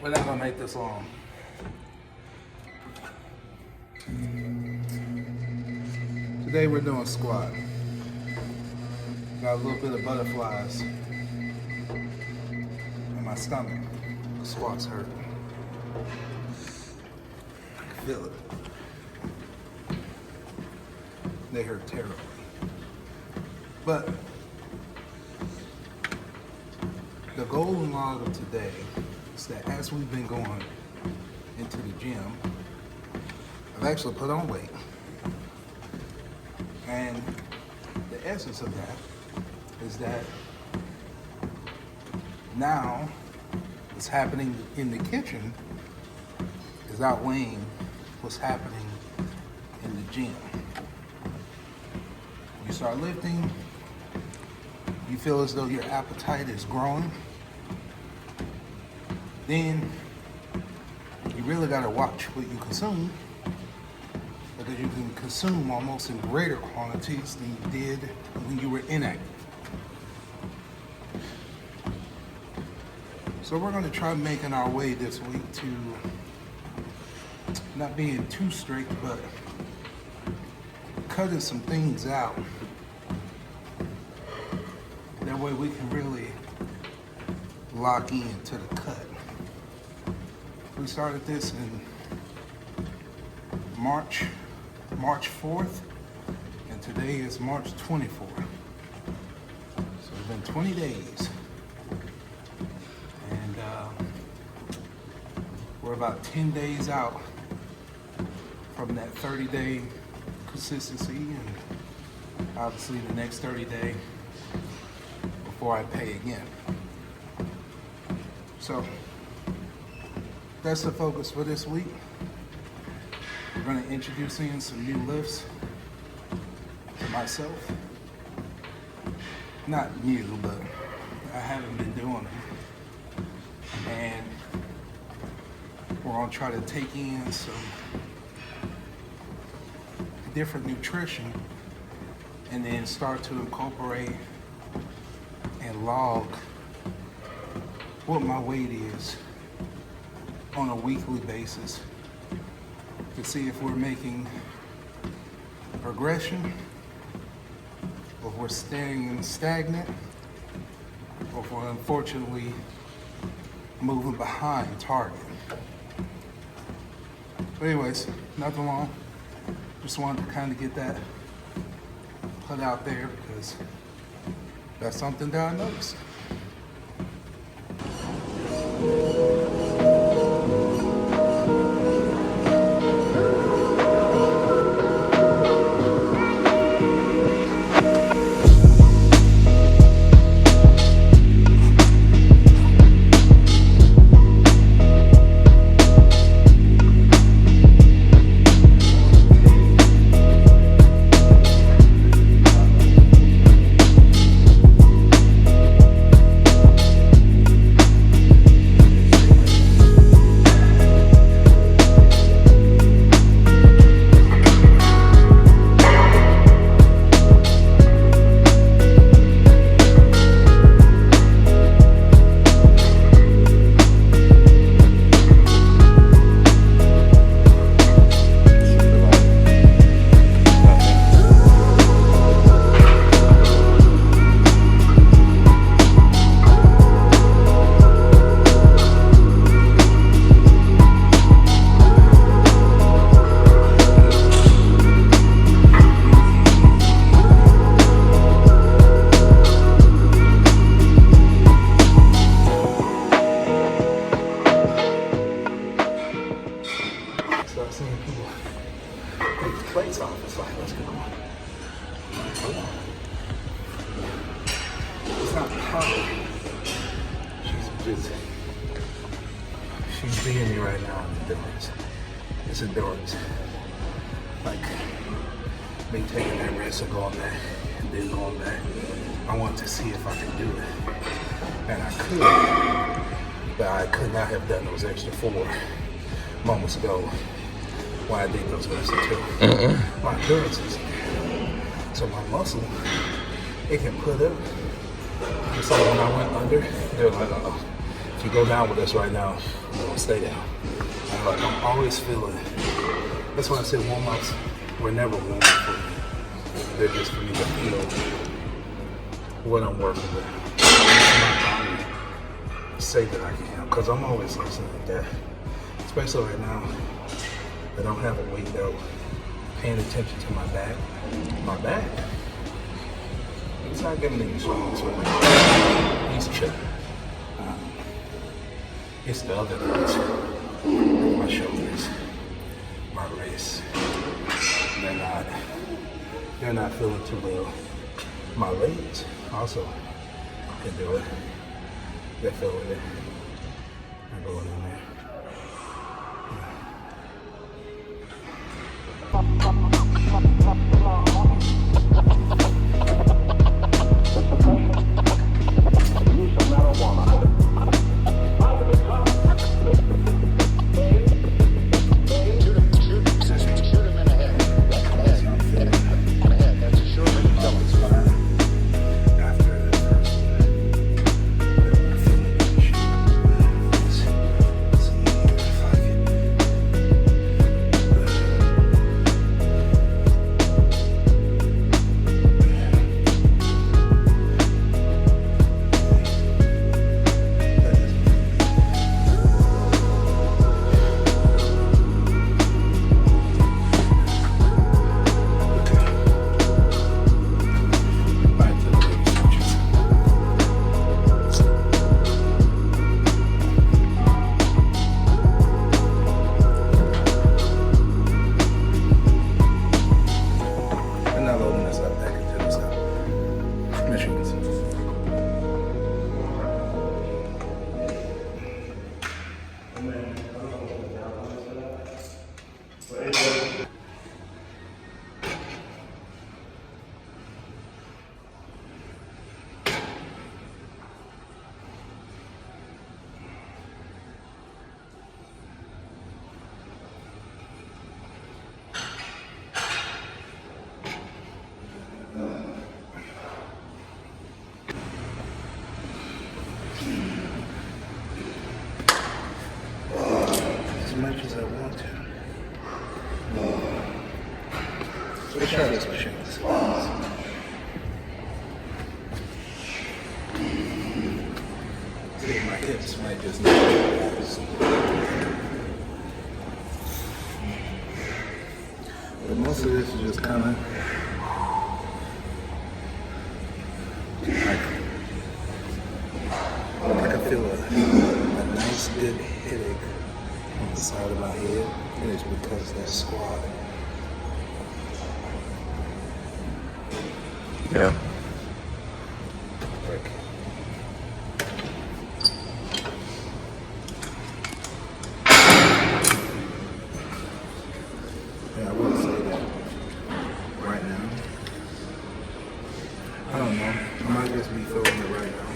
We're not gonna make this long. Today we're doing squat. Got a little bit of butterflies in my stomach. The squats hurt. I can feel it. They hurt terribly. But the goal and log of today is that as we've been going into the gym, I've actually put on weight. And the essence of that is that now what's happening in the kitchen is outweighing what's happening in the gym. You start lifting, you feel as though your appetite is growing, then you really gotta watch what you consume, because you can consume almost in greater quantities than you did when you were inactive. So we're gonna try making our way this week to not being too strict, but cutting some things out. That way we can really lock in to the cut. We started this in March 4th, and today is March 24th. So it's been 20 days. And we're about 10 days out from that 30-day consistency, and obviously the next 30-day before I pay again. So that's the focus for this week. We're going to introduce in some new lifts to myself. Not new, but I haven't been doing them. And we're going to try to take in some different nutrition and then start to incorporate and log what my weight is on a weekly basis to see if we're making progression, or if we're staying stagnant, or if we're unfortunately moving behind target. But anyways, nothing long. Just wanted to kind of get that put out there because that's something that I noticed. Plates off. It's like, let's go. It's not hard. She's busy. She's being me right now in the doors. It's endurance. Like me taking that risk of going back and then going back. I want to see if I can do it. And I could, but I could not have done those extra 4 moments ago. Why I did those extra 2. My endurance is there. So my muscle, it can put up. Just like when I went under, they were like, if you go down with us right now, you're gonna stay down. And like I'm always feeling. That's why I said warm-ups were never warm-up for me. They're just for me to feel what I'm working with. My body say that I can, because I'm always listening like that. Especially right now, I don't have a weight belt. Paying attention to my back. My back. He's not giving any swings right now. He's chilling. It's the other things. My shoulders, my wrists. They're not feeling too well. My legs also can do it. They're feeling it. I'm going in there. As much as I want to. Let's try this machine. See, my hips might just need to relax. But most of this is just kind of like I feel a nice good headache on the side of my head, and it's because of that squat. Yeah. Yeah, I would say that right now. I don't know. I might just be feeling it right now.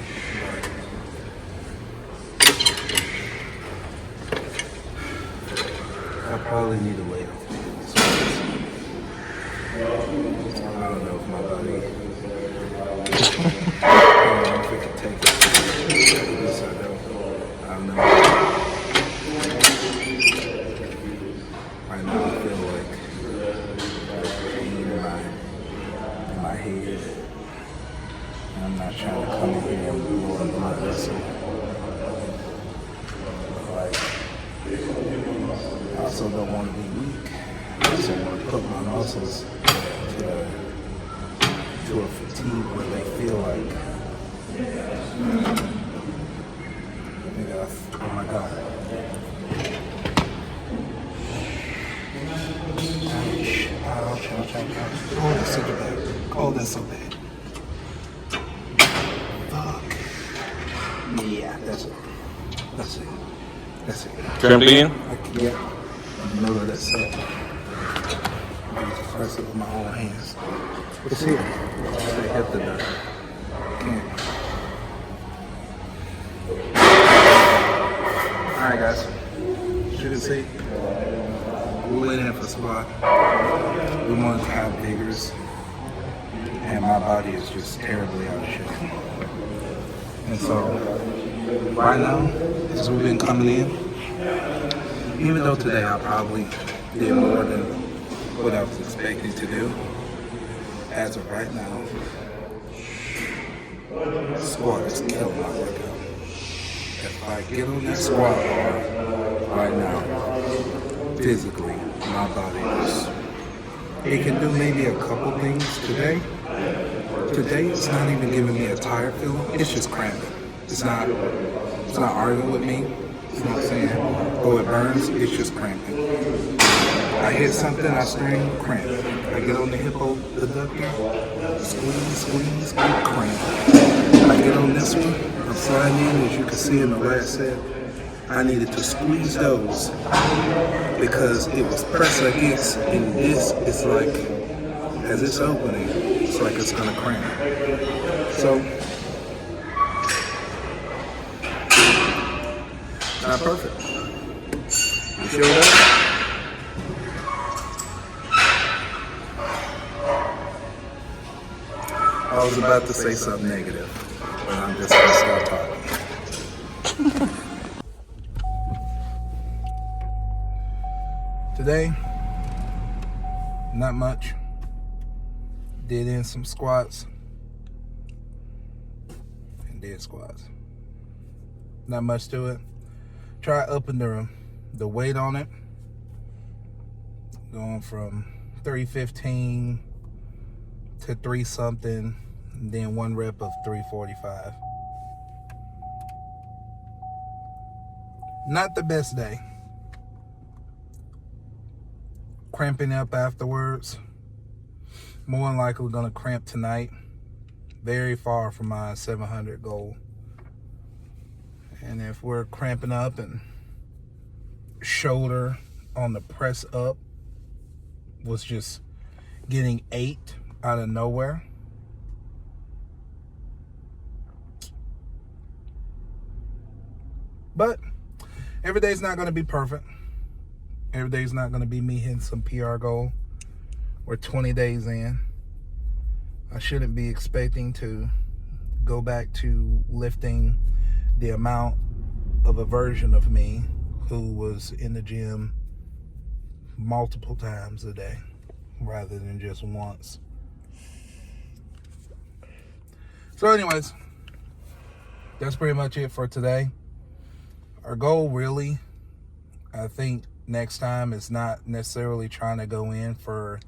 But I probably need to lay off. I don't know if my body. I don't know if it can take it. Yes, I don't know. Right now I feel like pain in my head. And I'm not trying to come in here and blow up my vessel. Like, I also don't want to be weak. I also want to put my muscles to a fatigue where they feel like, oh my God. Ouch. Oh, that's so bad. Oh, that's so bad. Fuck. Yeah, that's it. Trampoline? Yeah. I know that that's it. I just press it with my own hands. It's here. They hit the nut. Alright guys. As you can see, we went in for squat. We wanted to have vigorous. And my body is just terribly out of shape. And so right now, as we've been coming in, even though today I probably did more than what I was expecting to do, as of right now, squat is killing my workout. If I get on that squat bar right now, physically, my body just, it can do maybe a couple things today. Today it's not even giving me a tired feeling, it's just cramping. It's not arguing with me, you know what I'm saying? Oh, it burns, it's just cramping. I hit something, I strain, cramp. I get on the hippo adductor, squeeze, cramp. I get on this one, I'm sliding in, as you can see in the last set. I needed to squeeze those because it was pressed against, and this is like, as it's opening, it's like it's gonna cramp. So, not perfect. You showed up. I was about to say something negative, but I'm just gonna start talking. Today, not much. Did in some squats and did squats. Not much to it. Try upping the weight on it. Going from 315 to 3 something, and then 1 rep of 345. Not the best day. Cramping up afterwards. More than likely gonna cramp tonight. Very far from my 700 goal. And if we're cramping up and shoulder on the press up was just getting 8 out of nowhere. But every day's not gonna be perfect. Every day's not gonna be me hitting some PR goal. We're 20 days in. I shouldn't be expecting to go back to lifting the amount of a version of me who was in the gym multiple times a day rather than just once. So anyways, that's pretty much it for today. Our goal really, I think next time, is not necessarily trying to go in for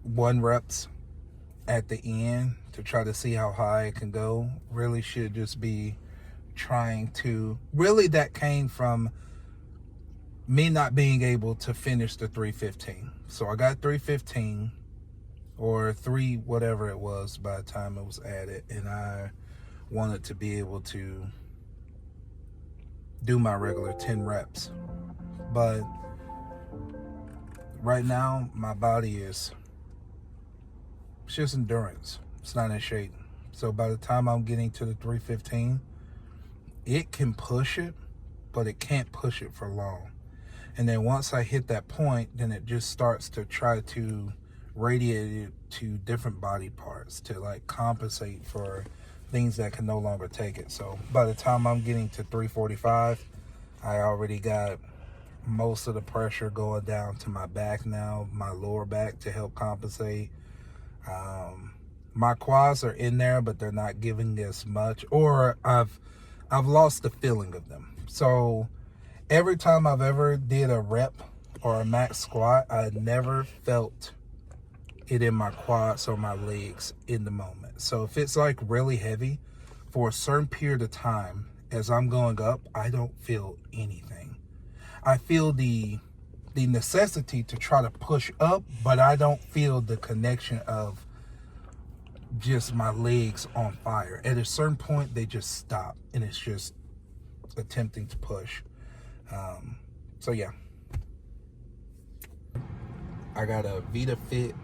1 reps at the end to try to see how high it can go. Really should just be trying to, really that came from me not being able to finish the 315. So I got 315 or 3 whatever it was by the time it was added, and I wanted to be able to do my regular 10 reps. But right now my body is, it's just endurance. It's not in shape. So by the time I'm getting to the 315, it can push it, but it can't push it for long. And then once I hit that point, then it just starts to try to radiate it to different body parts to like compensate for things that can no longer take it. So by the time I'm getting to 345, I already got most of the pressure going down to my back now, my lower back, to help compensate. My quads are in there, but they're not giving as much, or I've lost the feeling of them. So every time I've ever did a rep or a max squat, I never felt it in my quads or my legs in the moment. So if it's like really heavy for a certain period of time, as I'm going up, I don't feel anything. I feel the necessity to try to push up, but I don't feel the connection of just my legs on fire. At a certain point, they just stop, and it's just attempting to push. So yeah, I got a VitaFit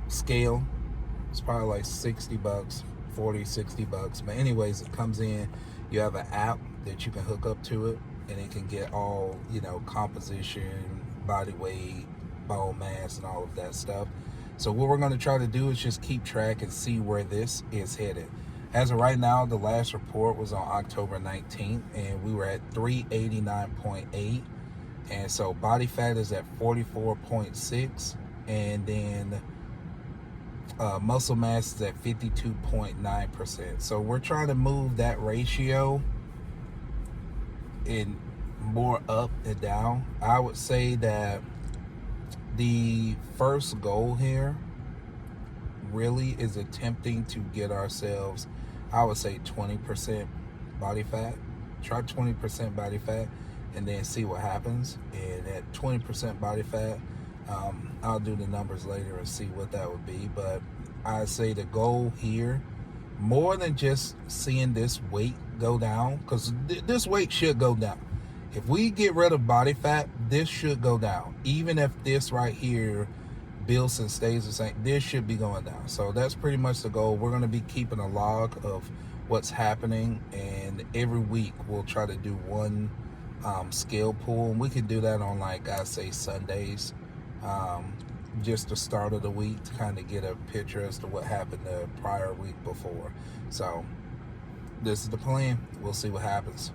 scale. It's probably like $60, $40-$60. But anyways, it comes in, you have an app that you can hook up to it, and it can get all, you know, composition, body weight, bone mass, and all of that stuff. So what we're going to try to do is just keep track and see where this is headed. As of right now, the last report was on October 19th, and we were at 389.8. And so body fat is at 44.6, and then muscle mass is at 52.9%. So we're trying to move that ratio in more up and down. I would say that the first goal here really is attempting to get ourselves, I would say, 20% body fat. Try 20% body fat and then see what happens. And at 20% body fat, I'll do the numbers later and see what that would be. But I say the goal here, more than just seeing this weight go down, because this weight should go down. If we get rid of body fat, this should go down. Even if this right here builds and stays the same, this should be going down. So that's pretty much the goal. We're going to be keeping a log of what's happening, and every week we'll try to do one scale pull, and we can do that on, like I say, Sundays, just the start of the week, to kind of get a picture as to what happened the prior week before. So this is the plan. We'll see what happens.